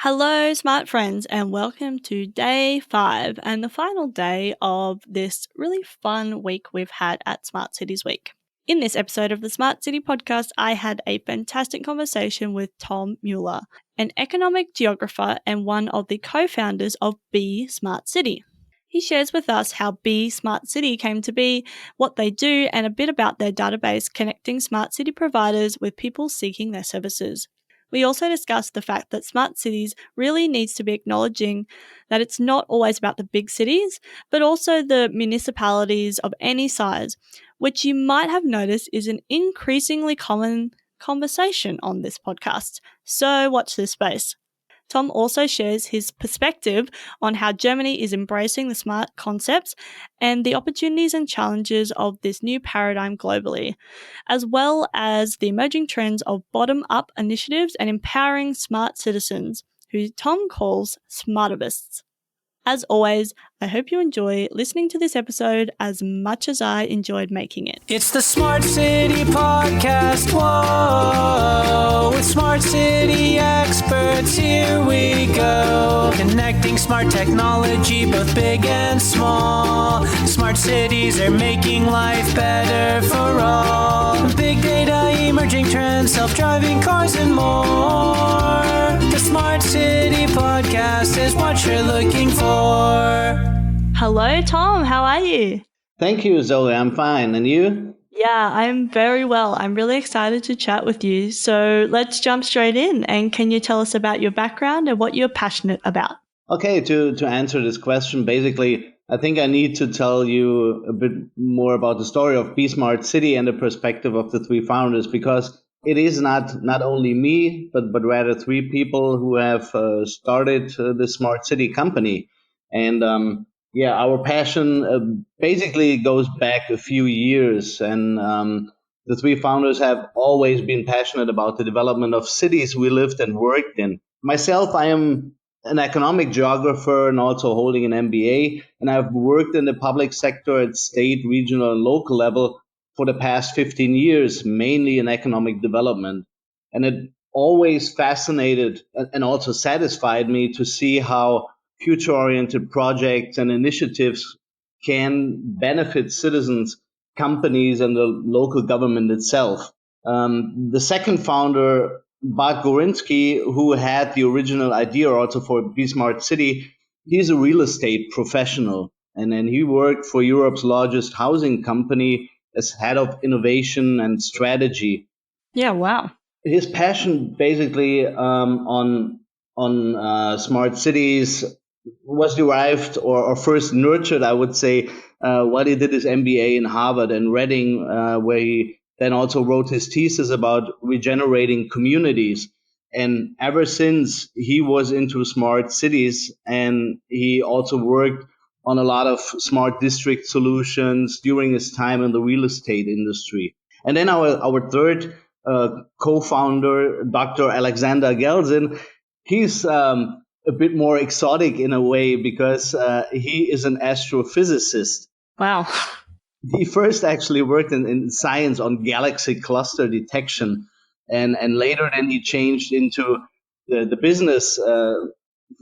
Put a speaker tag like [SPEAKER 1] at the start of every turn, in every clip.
[SPEAKER 1] Hello, smart friends, and welcome to day 5 and the final day of this really fun week we've had at Smart Cities Week. In this episode of the Smart City podcast, I had a fantastic conversation with Tom Mueller, an economic geographer and one of the co-founders of Be Smart City. He shares with us how Be Smart City came to be, what they do, and a bit about their database connecting smart city providers with people seeking their services. We also discussed the fact that smart cities really needs to be acknowledging that it's not always about the big cities, but also the municipalities of any size, which you might have noticed is an increasingly common conversation on this podcast. So watch this space. Tom also shares his perspective on how Germany is embracing the smart concepts and the opportunities and challenges of this new paradigm globally, as well as the emerging trends of bottom-up initiatives and empowering smart citizens, who Tom calls Smartivists. As always, I hope you enjoy listening to this episode as much as I enjoyed making it.
[SPEAKER 2] It's the Smart City Podcast, whoa, with smart city experts, here we go. Connecting smart technology, both big and small. Smart cities are making life better for all. Big data, emerging trends, self-driving cars and more. The Smart City Podcast is what you're looking for.
[SPEAKER 1] Hello, Tom. How are you?
[SPEAKER 3] Thank you, Zoe. I'm fine. And you?
[SPEAKER 1] Yeah, I'm very well. I'm really excited to chat with you. So let's jump straight in. And can you tell us about your background and what you're passionate about?
[SPEAKER 3] Okay, to answer this question, basically, I think I need to tell you a bit more about the story of Be Smart City and the perspective of the three founders, because it is not only me, but rather three people who have started the Smart City company. And our passion basically goes back a few years. And the three founders have always been passionate about the development of cities we lived and worked in. Myself, I am an economic geographer and also holding an MBA. And I've worked in the public sector at state, regional, and local level for the past 15 years, mainly in economic development. And it always fascinated and also satisfied me to see how future-oriented projects and initiatives can benefit citizens, companies, and the local government itself. The second founder, Bart Gorinsky, who had the original idea also for Be Smart City, he's a real estate professional. And then he worked for Europe's largest housing company as head of innovation and strategy.
[SPEAKER 1] Yeah, wow.
[SPEAKER 3] His passion basically on smart cities was derived or first nurtured, I would say, while he did his MBA in Harvard and Reading, where he then also wrote his thesis about regenerating communities. And ever since, he was into smart cities, and he also worked on a lot of smart district solutions during his time in the real estate industry. And then our third co-founder, Dr. Alexander Gelsin, he's a bit more exotic in a way because he is an astrophysicist.
[SPEAKER 1] Wow.
[SPEAKER 3] He first actually worked in science on galaxy cluster detection, and later then he changed into the business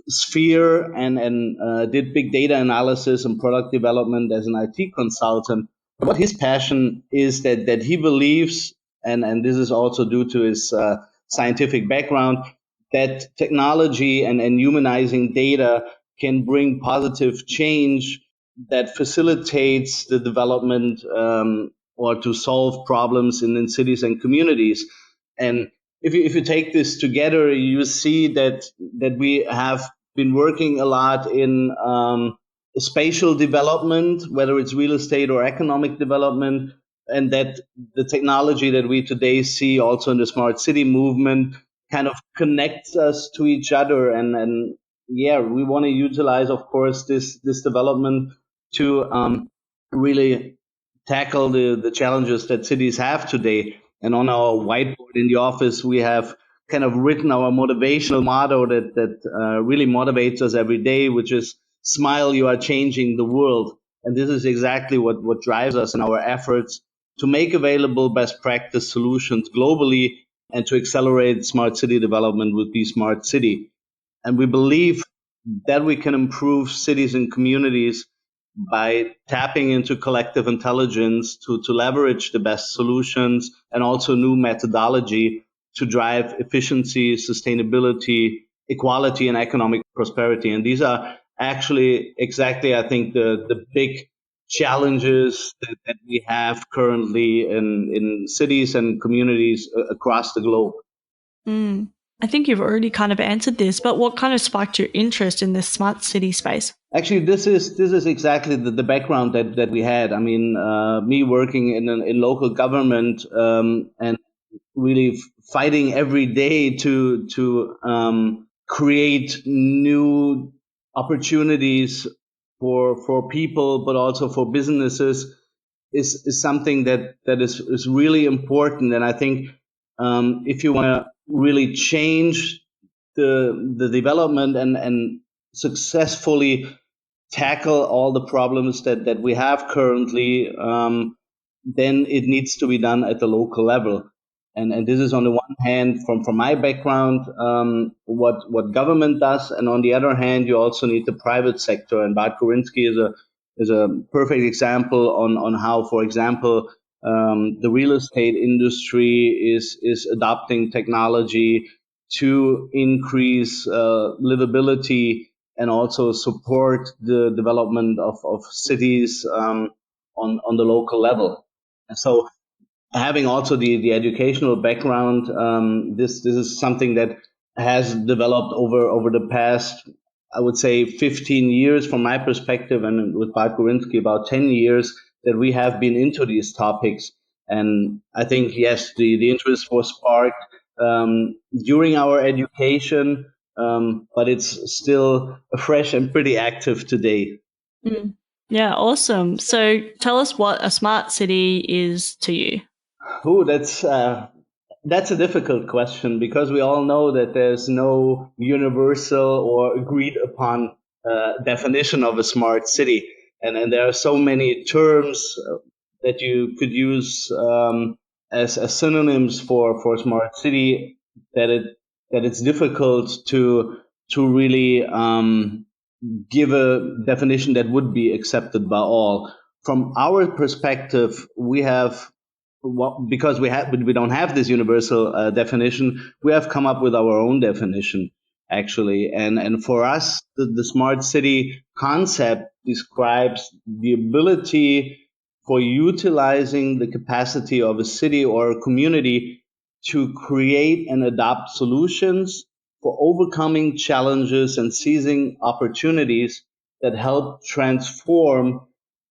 [SPEAKER 3] sphere and did big data analysis and product development as an IT consultant. But his passion is that he believes, and this is also due to his scientific background, that technology and humanizing data can bring positive change that facilitates the development or to solve problems in cities and communities. And if you take this together, you see that we have been working a lot in spatial development, whether it's real estate or economic development, and that the technology that we today see also in the smart city movement kind of connects us to each other. And we want to utilize, of course, this development to really tackle the challenges that cities have today. And on our whiteboard in the office, we have kind of written our motivational motto that really motivates us every day, which is "Smile, you are changing the world." And this is exactly what drives us in our efforts to make available best practice solutions globally and to accelerate smart city development with Be Smart City. And we believe that we can improve cities and communities by tapping into collective intelligence to leverage the best solutions and also new methodology to drive efficiency, sustainability, equality, and economic prosperity. And these are actually exactly, I think, the big challenges that we have currently in cities and communities across the globe.
[SPEAKER 1] Mm. I think you've already kind of answered this, but what kind of sparked your interest in this smart city space?
[SPEAKER 3] Actually, this is exactly the background that we had. I mean, me working in local government and really fighting every day to create new opportunities for people, but also for businesses, is something that is really important. And I think if you want to really change the development and successfully tackle all the problems that we have currently, then it needs to be done at the local level. And this is on the one hand from my background, what government does, and on the other hand, you also need the private sector. And Bart Gorinsky is a perfect example on how, for example, the real estate industry is adopting technology to increase livability and also support the development of cities on the local level. And so having also the educational background, this is something that has developed over the past, I would say, 15 years from my perspective, and with Bart Gorinsky about 10 years that we have been into these topics. And I think, yes, the interest was sparked during our education, but it's still fresh and pretty active today.
[SPEAKER 1] Mm. Yeah, awesome. So tell us what a smart city is to you.
[SPEAKER 3] Oh, that's a difficult question because we all know that there's no universal or agreed upon definition of a smart city, and there are so many terms that you could use as synonyms for smart city that it's difficult to really give a definition that would be accepted by all. From our perspective, we have because we don't have this universal definition, we have come up with our own definition actually. And for us, the smart city concept describes the ability for utilizing the capacity of a city or a community to create and adopt solutions for overcoming challenges and seizing opportunities that help transform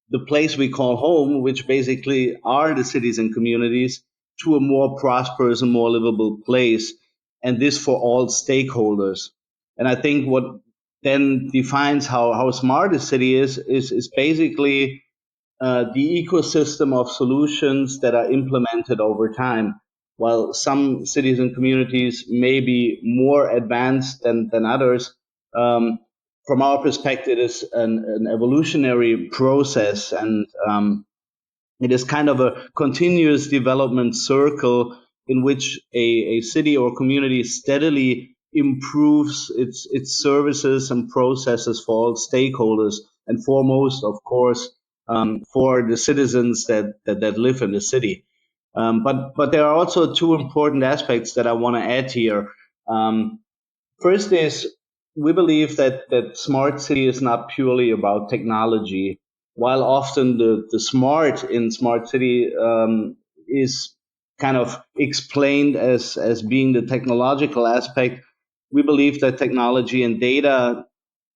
[SPEAKER 3] the place we call home, which basically are the cities and communities, to a more prosperous and more livable place. And this for all stakeholders. And I think what then defines how smart a city is basically the ecosystem of solutions that are implemented over time. While some cities and communities may be more advanced than others, um, from our perspective, it is an evolutionary process, and it is kind of a continuous development circle in which a city or community steadily improves its services and processes for all stakeholders, and foremost, of course, for the citizens that live in the city. But there are also two important aspects that I want to add here. Um, First is we believe that smart city is not purely about technology. While often the smart in smart city is kind of explained as being the technological aspect, we believe that technology and data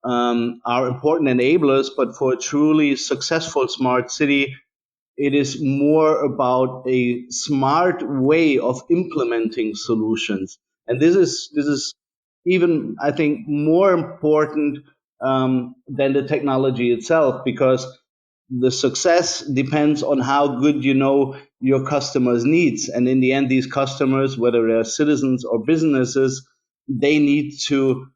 [SPEAKER 3] are important enablers, but for a truly successful smart city, it is more about a smart way of implementing solutions. And this is even, I think, more important than the technology itself, because the success depends on how good you know your customers' needs. And in the end, these customers, whether they're citizens or businesses, they need to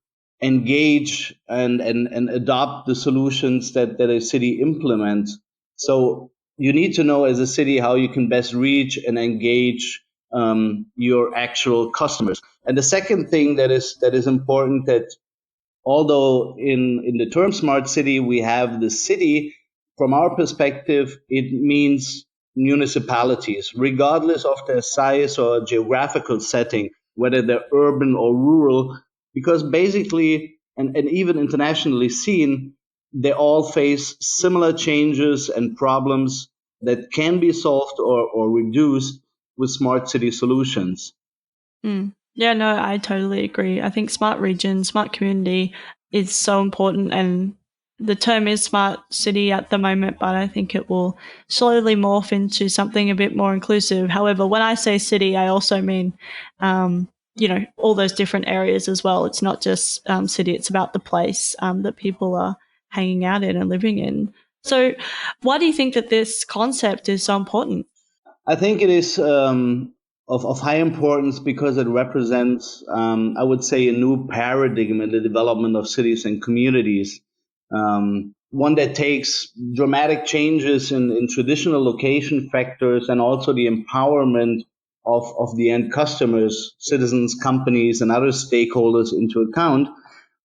[SPEAKER 3] engage and adopt the solutions that a city implements. So you need to know as a city how you can best reach and engage your actual customers. And the second thing that is important, that although in the term smart city, we have the city, from our perspective, it means municipalities, regardless of their size or geographical setting, whether they're urban or rural, because basically, and even internationally seen, they all face similar changes and problems that can be solved or reduced with smart city solutions.
[SPEAKER 1] Yeah, no, I totally agree. I think smart region, smart community is so important, and the term is smart city at the moment, but I think it will slowly morph into something a bit more inclusive. However, when I say city, I also mean, all those different areas as well. It's not just city; it's about the place that people are hanging out in and living in. So, why do you think that this concept is so important?
[SPEAKER 3] I think it is of high importance because it represents, I would say, a new paradigm in the development of cities and communities. One that takes dramatic changes in traditional location factors and also the empowerment of the end customers, citizens, companies, and other stakeholders into account,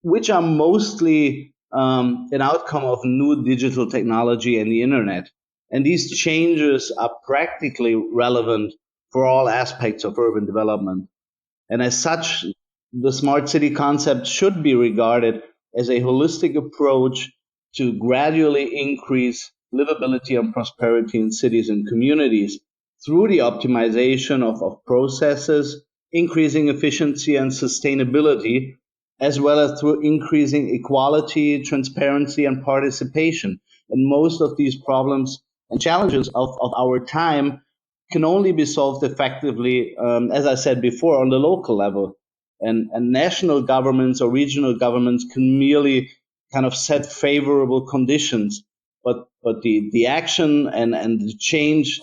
[SPEAKER 3] which are mostly an outcome of new digital technology and the internet. And these changes are practically relevant for all aspects of urban development. And as such, the smart city concept should be regarded as a holistic approach to gradually increase livability and prosperity in cities and communities through the optimization of processes, increasing efficiency and sustainability, as well as through increasing equality, transparency, and participation. And most of these problems and challenges of our time can only be solved effectively, as I said before, on the local level. And national governments or regional governments can merely kind of set favorable conditions. But the action and the change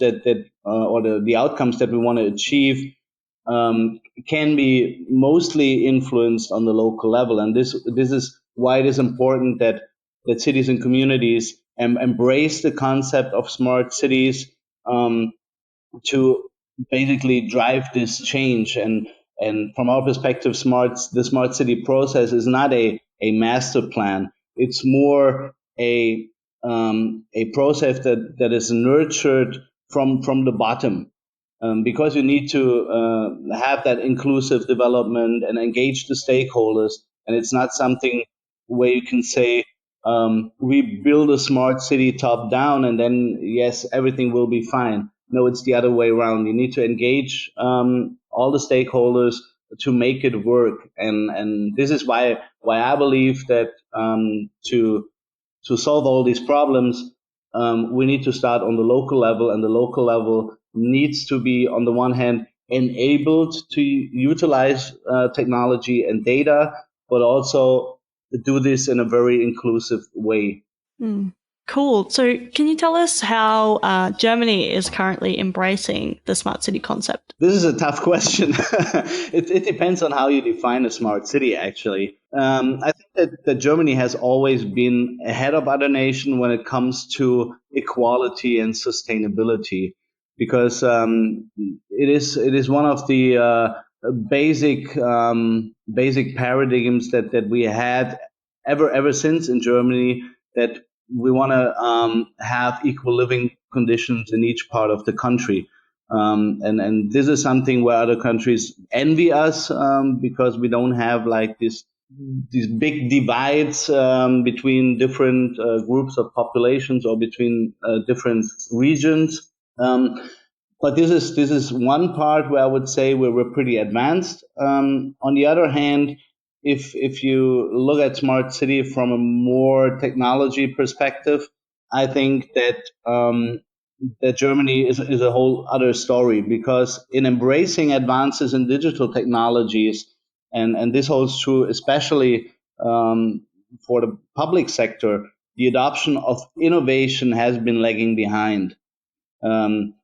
[SPEAKER 3] or the outcomes that we want to achieve can be mostly influenced on the local level. And this is why it is important that cities and communities embrace the concept of smart cities, um, to basically drive this change. And from our perspective, the smart city process is not a master plan. It's more a process that is nurtured from the bottom, because you need to have that inclusive development and engage the stakeholders. And it's not something where you can say, we build a smart city top down and then, yes, everything will be fine. No, it's the other way around. You need to engage all the stakeholders to make it work. And this is why I believe that to solve all these problems, we need to start on the local level, and the local level needs to be, on the one hand, enabled to utilize technology and data, but also do this in a very inclusive way.
[SPEAKER 1] Cool. So, can you tell us how Germany is currently embracing the smart city concept?
[SPEAKER 3] This is a tough question. It depends on how you define a smart city, actually. I think that Germany has always been ahead of other nations when it comes to equality and sustainability, because it is one of the basic paradigms that we had ever since in Germany, that we want to have equal living conditions in each part of the country. And this is something where other countries envy us, because we don't have like these big divides between different groups of populations or between different regions. But this is one part where I would say we're pretty advanced. On the other hand, if you look at smart city from a more technology perspective, I think that Germany is a whole other story, because in embracing advances in digital technologies, and this holds true especially for the public sector, the adoption of innovation has been lagging behind. Um,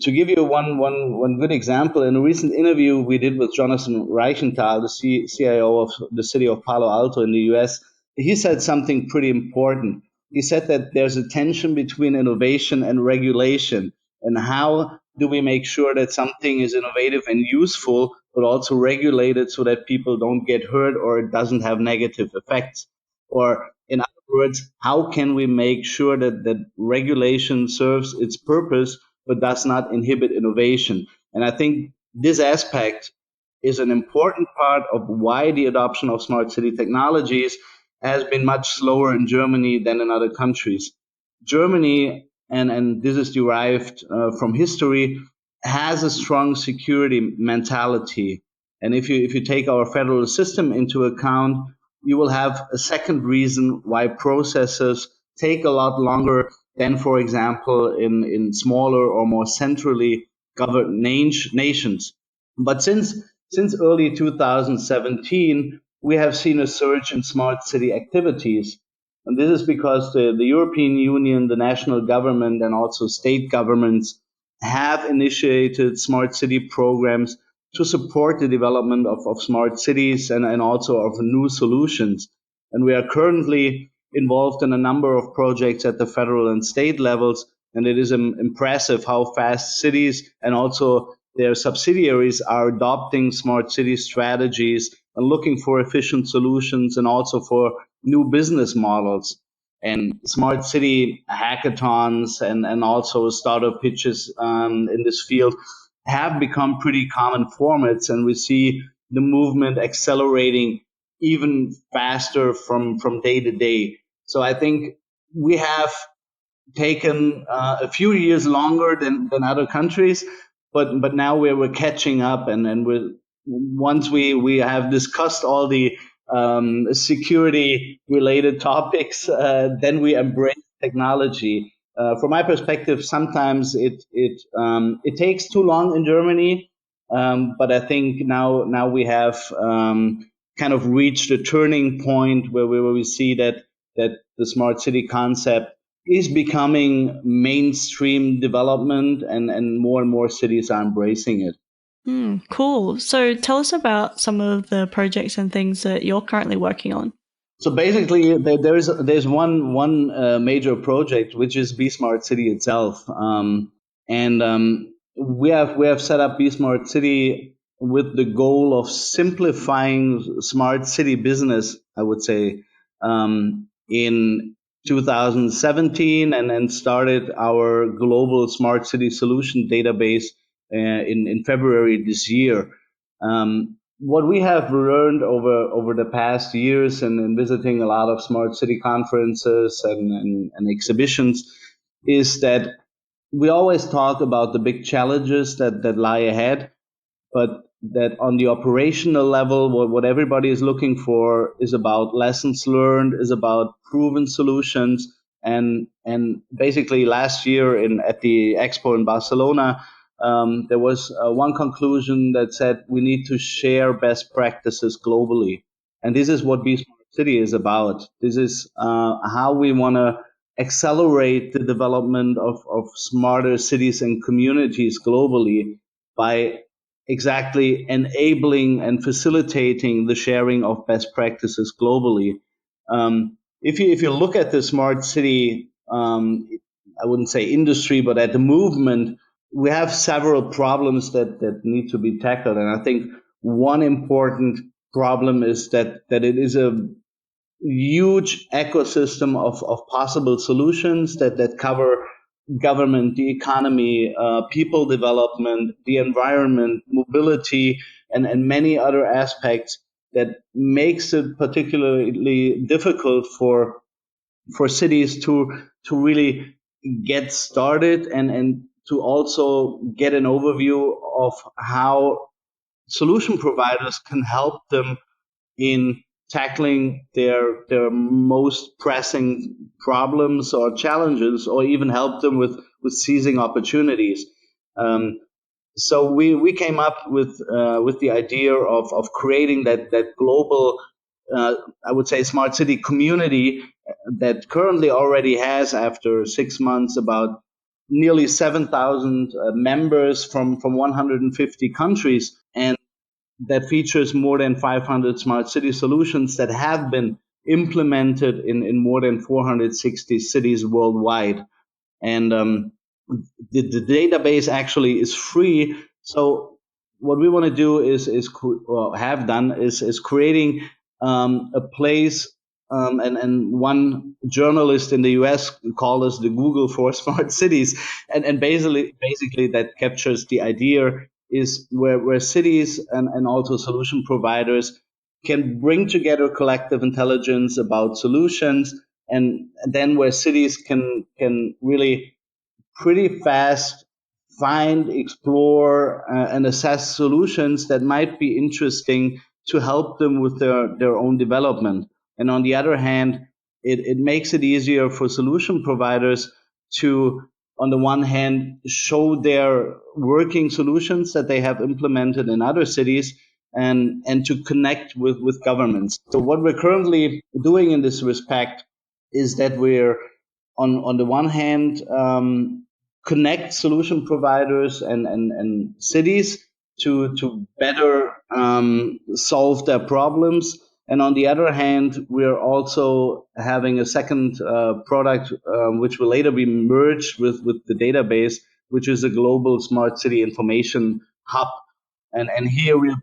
[SPEAKER 3] to give you one good example, in a recent interview we did with Jonathan Reichenthal, the CIO of the city of Palo Alto in the US, he said something pretty important. He said that there's a tension between innovation and regulation, and how do we make sure that something is innovative and useful but also regulate it so that people don't get hurt or it doesn't have negative effects. Or in other words, how can we make sure that regulation serves its purpose but does not inhibit innovation? And I think this aspect is an important part of why the adoption of smart city technologies has been much slower in Germany than in other countries. Germany, and this is derived from history, has a strong security mentality. And if you take our federal system into account, you will have a second reason why processes take a lot longer than, for example, in smaller or more centrally governed nations. But since early 2017, we have seen a surge in smart city activities. And this is because the European Union, the national government, and also state governments have initiated smart city programs to support the development of smart cities and also of new solutions. And we are currently involved in a number of projects at the federal and state levels. And it is impressive how fast cities and also their subsidiaries are adopting smart city strategies and looking for efficient solutions and also for new business models. And smart city hackathons and also startup pitches in this field have become pretty common formats, and we see the movement accelerating even faster from day to day. So I think we have taken a few years longer than other countries, but now we're catching up, and we're once we have discussed all the security related topics, then we embrace technology. From my perspective, sometimes it takes too long in Germany, but I think now we have kind of reached a turning point where we see that the smart city concept is becoming mainstream development, and more cities are embracing it.
[SPEAKER 1] Cool. So tell us about some of the projects and things that you're currently working on.
[SPEAKER 3] So basically, there's one major project, which is Be Smart City itself, and we have set up Be Smart City with the goal of simplifying smart city business, I would say, in 2017, and then started our global smart city solution database in February this year. What we have learned over the past years and in visiting a lot of smart city conferences and exhibitions is that we always talk about the big challenges that lie ahead, but that on the operational level, what everybody is looking for is about lessons learned, is about proven solutions. And basically last year at the expo in Barcelona, there was one conclusion that said we need to share best practices globally. And this is what Be Smart City is about. This is how we want to accelerate the development of smarter cities and communities globally by exactly enabling and facilitating the sharing of best practices globally. If you look at the smart city, I wouldn't say industry, but at the movement, we have several problems that need to be tackled. And I think one important problem is that it is a huge ecosystem of possible solutions that cover government, the economy, people development, the environment, mobility, and many other aspects that makes it particularly difficult for cities to really get started and to also get an overview of how solution providers can help them in tackling their most pressing problems or challenges, or even help them with seizing opportunities. Um, so we came up with the idea of creating that global, I would say, smart city community that currently already has, after 6 months, about nearly 7,000 members from 150 countries, and that features more than 500 smart city solutions that have been implemented in more than 460 cities worldwide. And the database actually is free. So what we want to do have done is creating a place, and one journalist in the US called us the Google for smart cities, and basically that captures the idea is where cities and also solution providers can bring together collective intelligence about solutions, and then where cities can really pretty fast find, explore, and assess solutions that might be interesting to help them with their own development. And on the other hand, it makes it easier for solution providers to, on the one hand, show their working solutions that they have implemented in other cities, and to connect with governments. So what we're currently doing in this respect is that we're on the one hand, connect solution providers and cities to better solve their problems. And on the other hand, we're also having a second product, which will later be merged with the database, which is a global smart city information hub. And here we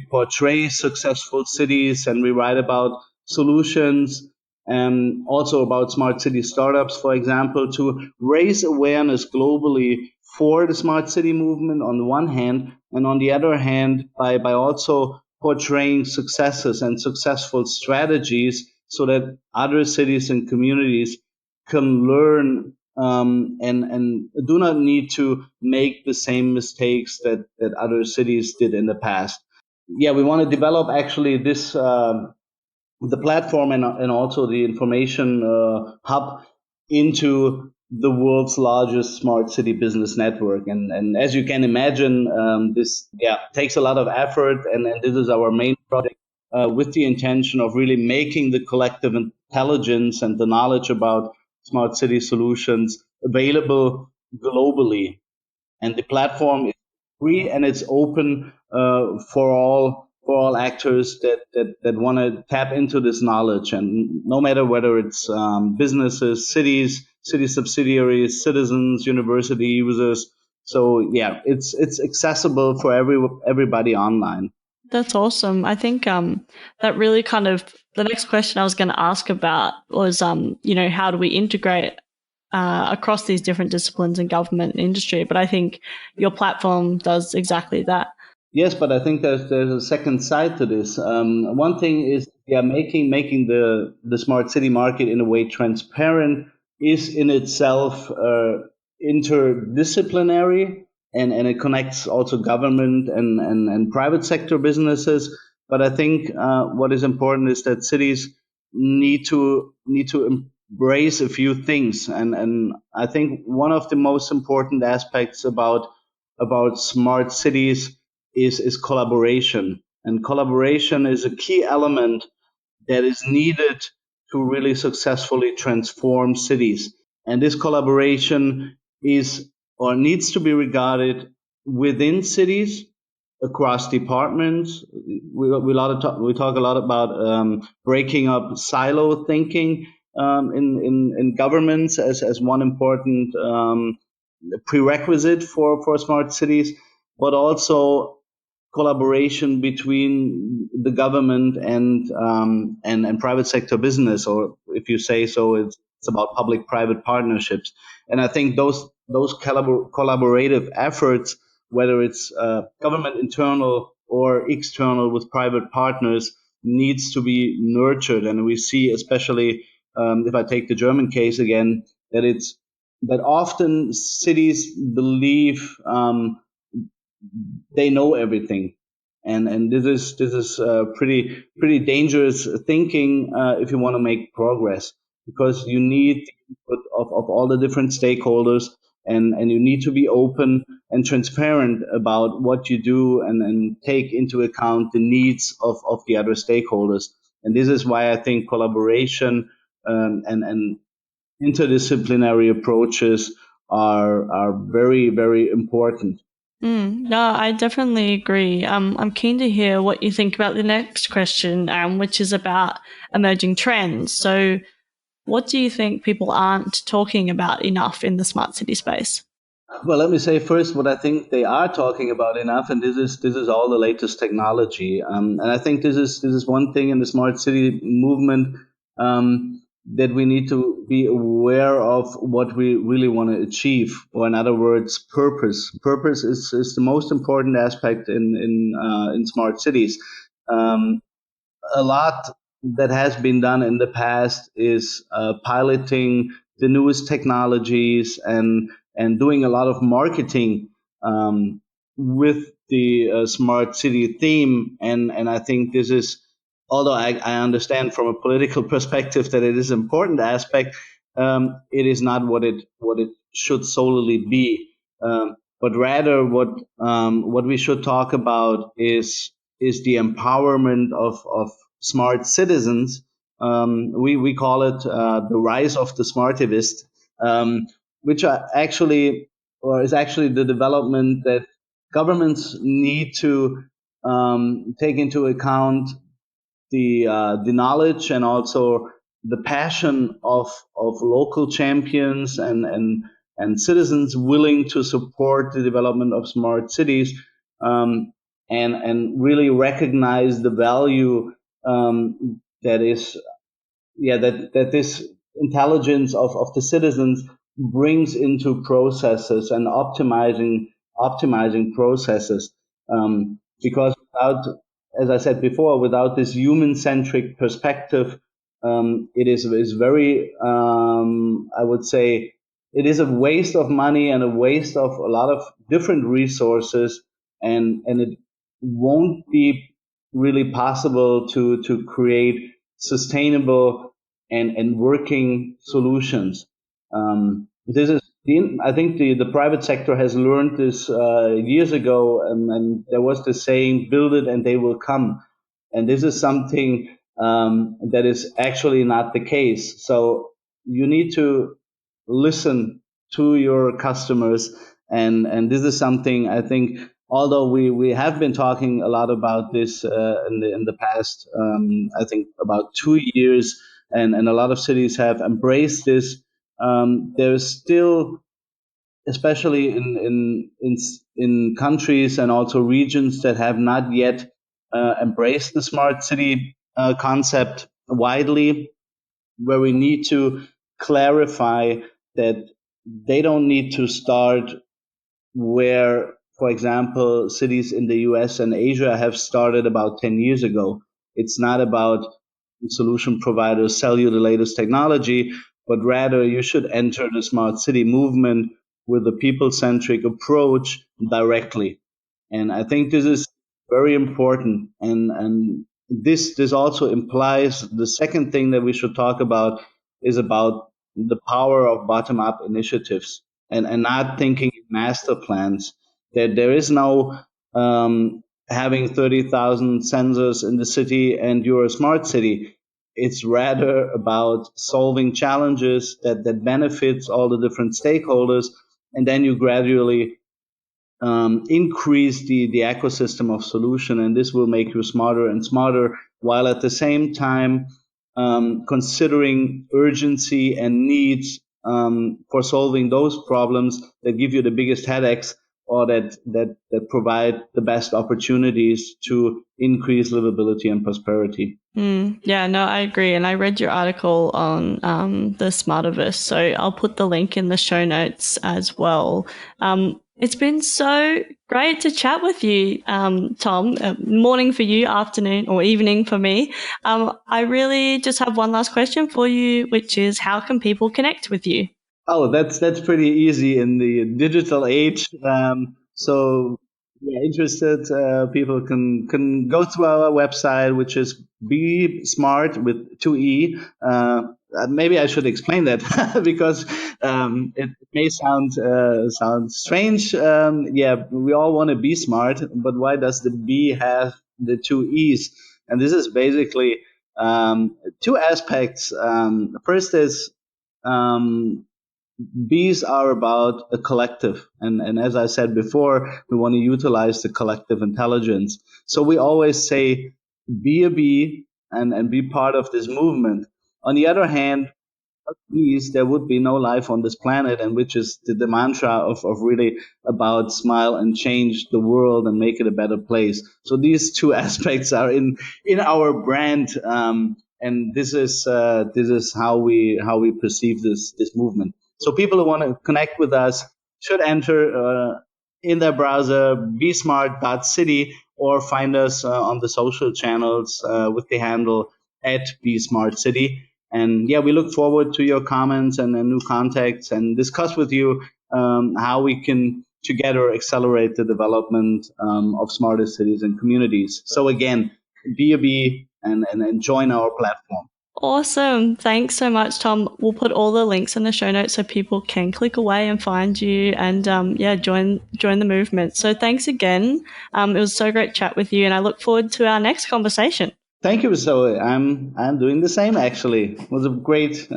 [SPEAKER 3] portray successful cities, and we write about solutions, and also about smart city startups, for example, to raise awareness globally for the smart city movement on the one hand, and on the other hand, by also portraying successes and successful strategies so that other cities and communities can learn, and do not need to make the same mistakes that other cities did in the past. Yeah, we want to develop actually this the platform and also the information hub into the world's largest smart city business network. And as you can imagine, this takes a lot of effort, and this is our main project, with the intention of really making the collective intelligence and the knowledge about smart city solutions available globally. And the platform is free, and it's open for all actors that want to tap into this knowledge, and no matter whether it's businesses, city subsidiaries, citizens, university users. So yeah, it's accessible for everybody online.
[SPEAKER 1] That's awesome. I think that really kind of the next question I was going to ask about was, how do we integrate across these different disciplines in government and industry? But I think your platform does exactly that.
[SPEAKER 3] Yes, but I think there's a second side to this. One thing is, making the smart city market in a way transparent is in itself interdisciplinary, and it connects also government and private sector businesses. But I think what is important is that cities need to embrace a few things, and I think one of the most important aspects about smart cities is collaboration. And collaboration is a key element that is needed to really successfully transform cities. And this collaboration is or needs to be regarded within cities, across departments. We talk a lot about breaking up silo thinking in governments as one important prerequisite for smart cities, but also collaboration between the government and private sector business, or if you say so, it's about public-private partnerships. And I think those collaborative efforts, whether it's government internal or external with private partners, needs to be nurtured. And we see, especially if I take the German case again, that often cities believe they know everything, and this is pretty dangerous thinking if you want to make progress, because you need the input of all the different stakeholders, and you need to be open and transparent about what you do, and take into account the needs of the other stakeholders. And this is why I think collaboration and interdisciplinary approaches are very, very important.
[SPEAKER 1] No, I definitely agree. I'm keen to hear what you think about the next question, which is about emerging trends. So, what do you think people aren't talking about enough in the smart city space?
[SPEAKER 3] Well, let me say first what I think they are talking about enough, and this is all the latest technology. And I think this is one thing in the smart city movement, that we need to be aware of what we really want to achieve, or in other words, purpose. Purpose is the most important aspect in smart cities. Um, a lot that has been done in the past is piloting the newest technologies and doing a lot of marketing with the smart city theme. And I think this is, although I understand from a political perspective that it is an important aspect, it is not what it should solely be. But rather, what we should talk about is the empowerment of smart citizens. We call it the rise of the Smartivist, which are actually, or is actually the development that governments need to take into account the knowledge and also the passion of local champions and citizens willing to support the development of smart cities, and really recognize the value that is, yeah, that this intelligence of the citizens brings into processes and optimizing processes, because without, as I said before, without this human centric perspective, it is very, I would say, it is a waste of money and a waste of a lot of different resources, and it won't be really possible to create sustainable and working solutions. This is, I think the private sector has learned this years ago, and there was this saying, "Build it and they will come." And this is something that is actually not the case. So you need to listen to your customers, and this is something I think. Although we have been talking a lot about this in the past, I think about 2 years, and a lot of cities have embraced this. There's still, especially in countries and also regions that have not yet embraced the smart city concept widely, where we need to clarify that they don't need to start where, for example, cities in the US and Asia have started about 10 years ago. It's not about solution providers sell you the latest technology, but rather you should enter the smart city movement with a people centric approach directly. And I think this is very important. And this also implies the second thing that we should talk about is about the power of bottom up initiatives, and not thinking in master plans. There is no having 30,000 sensors in the city and you're a smart city. It's rather about solving challenges that benefits all the different stakeholders, and then you gradually increase the ecosystem of solution, and this will make you smarter and smarter, while at the same time considering urgency and needs for solving those problems that give you the biggest headaches, or that provide the best opportunities to increase livability and prosperity.
[SPEAKER 1] Yeah, no, I agree. And I read your article on the Smartivists, so I'll put the link in the show notes as well. It's been so great to chat with you, Tom. Morning for you, afternoon or evening for me. I really just have one last question for you, which is, how can people connect with you?
[SPEAKER 3] Oh, that's pretty easy in the digital age. So, yeah, interested people can go to our website, which is Be Smart with 2E. Maybe I should explain that because it may sound strange. Yeah, we all want to be smart, but why does the B have the two E's? And this is basically two aspects. First is B's are about a collective. And as I said before, we want to utilize the collective intelligence. So we always say, be a bee and be part of this movement. On the other hand, these, there would be no life on this planet, and which is the mantra of really about smile and change the world and make it a better place. So these two aspects are in our brand, and this is how we perceive this movement. So people who want to connect with us should enter in their browser bsmart.city or find us on the social channels with the handle at bsmartcity. And yeah, we look forward to your comments and new contacts and discuss with you how we can together accelerate the development of smarter cities and communities. So again, be a bee and join our platform.
[SPEAKER 1] Awesome. Thanks so much, Tom. We'll put all the links in the show notes so people can click away and find you and join the movement. So thanks again. It was so great to chat with you, and I look forward to our next conversation.
[SPEAKER 3] Thank you, Zoe. I'm doing the same actually. It was a great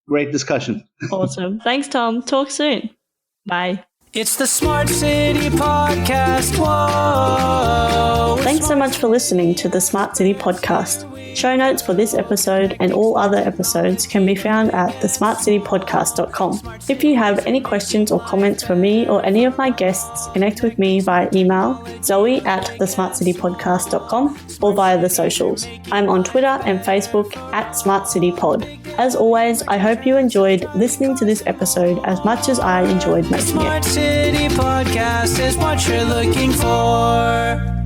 [SPEAKER 3] discussion.
[SPEAKER 1] Awesome. Thanks, Tom. Talk soon. Bye.
[SPEAKER 2] It's the Smart City Podcast. Whoa.
[SPEAKER 1] Thanks so much for listening to the Smart City Podcast. Show notes for this episode and all other episodes can be found at thesmartcitypodcast.com. If you have any questions or comments for me or any of my guests, connect with me via email, zoe@thesmartcitypodcast.com, or via the socials. I'm on Twitter and Facebook at SmartCityPod. As always, I hope you enjoyed listening to this episode as much as I enjoyed making it.
[SPEAKER 2] Smart City Podcast is what you're looking for.